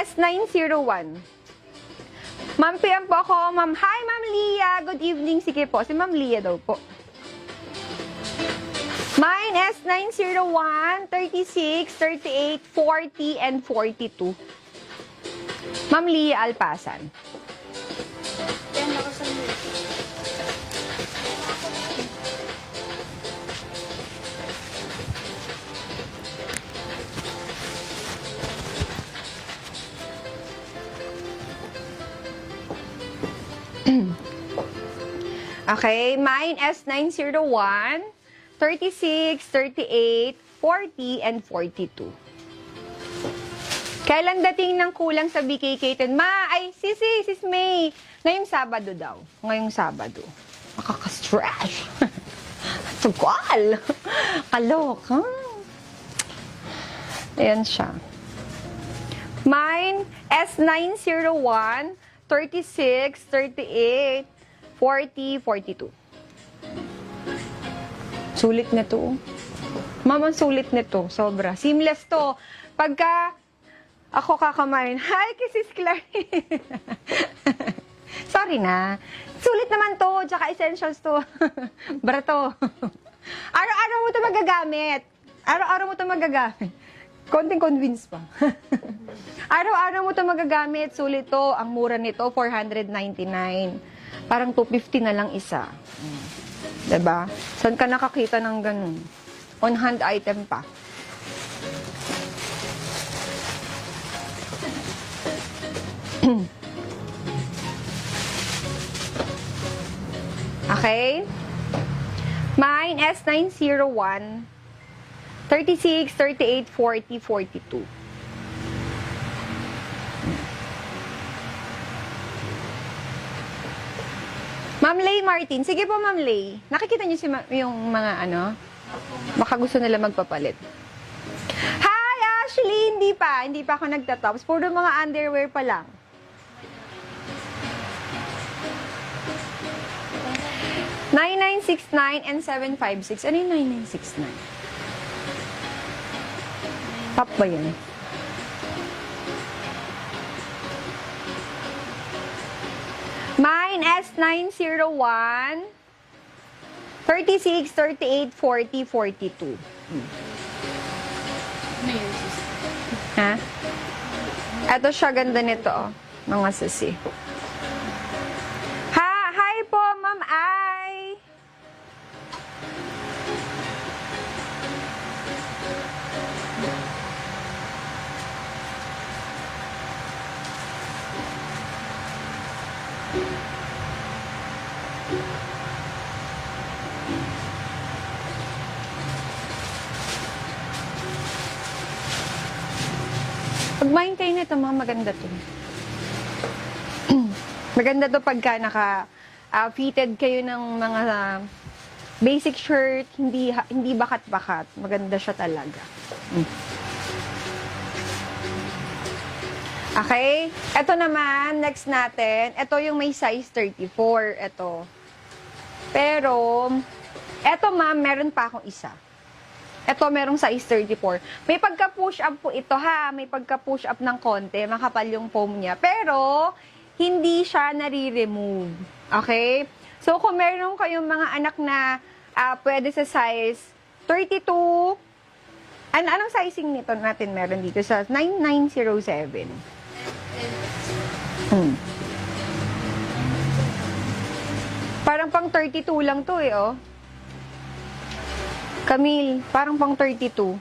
S901. Ma'am, PM po ako. Ma'am, hi, Ma'am Lia. Good evening. Sige po. Si Ma'am Lia daw po. Mine, S901, 36, 38, 40, and 42. Ma'am Lia Alpasan. Yan ako sa mga. Okay, mine S901, 36, 38, 40, and 42. Kailan dating ng kulang sa BKK 10? Sis May. Ngayong Sabado daw. Ngayong Sabado. Makaka-stress. Tugal. Kaloka. Ayan siya. Mine, S901, 36, 38, 40, 42. Sulit na to. Ma'am, ang sulit nito. Sobra. Seamless to. Pagka ako kakamain, hi, Sis Clary. Sorry na. Sulit naman to. Tsaka essentials to. Barato. Araw-araw mo to magagamit. Araw-araw mo to magagamit. Konting convince pa. Araw-araw mo to magagamit. Sulit to. Ang mura nito, 499. Parang 250 na lang isa. Diba? Saan ka nakakita ng ganun? On-hand item pa. Okay? Mine, S901, 36, 38, 40, 42. Ma'am Lay Martin. Sige po, Ma'am Lay. Nakikita niyo yung mga ano? Baka gusto nila magpapalit. Hi, Ashley! Hindi pa ako nagtatops. Puro mga underwear pa lang. $9969 and $756. Ano yung 9969? Top ba yan? Mine, S901, 36, 38, 40, 42. Ha? Ito siya, ganda nito, oh. Mga sisi. Hi po, Ma'am Ai. Pag-mind kayo nito, mga maganda to. Maganda to pagka naka-fitted kayo ng mga basic shirt, hindi bakat-bakat. Maganda siya talaga. Okay? Ito naman, next natin. Ito yung may size 34. Ito. Pero, ito ma'am, meron pa akong isa. Ito, merong size 34. May pagka-push up po ito ha. May pagka-push up ng konti. Makapal yung foam niya. Pero, hindi siya nare-remove. Okay? So, kung meron kayong mga anak na pwede sa size 32, anong sizing nito natin meron dito? Sa 9907. Parang pang 32 lang to eh, oh. Camille, parang pang 32.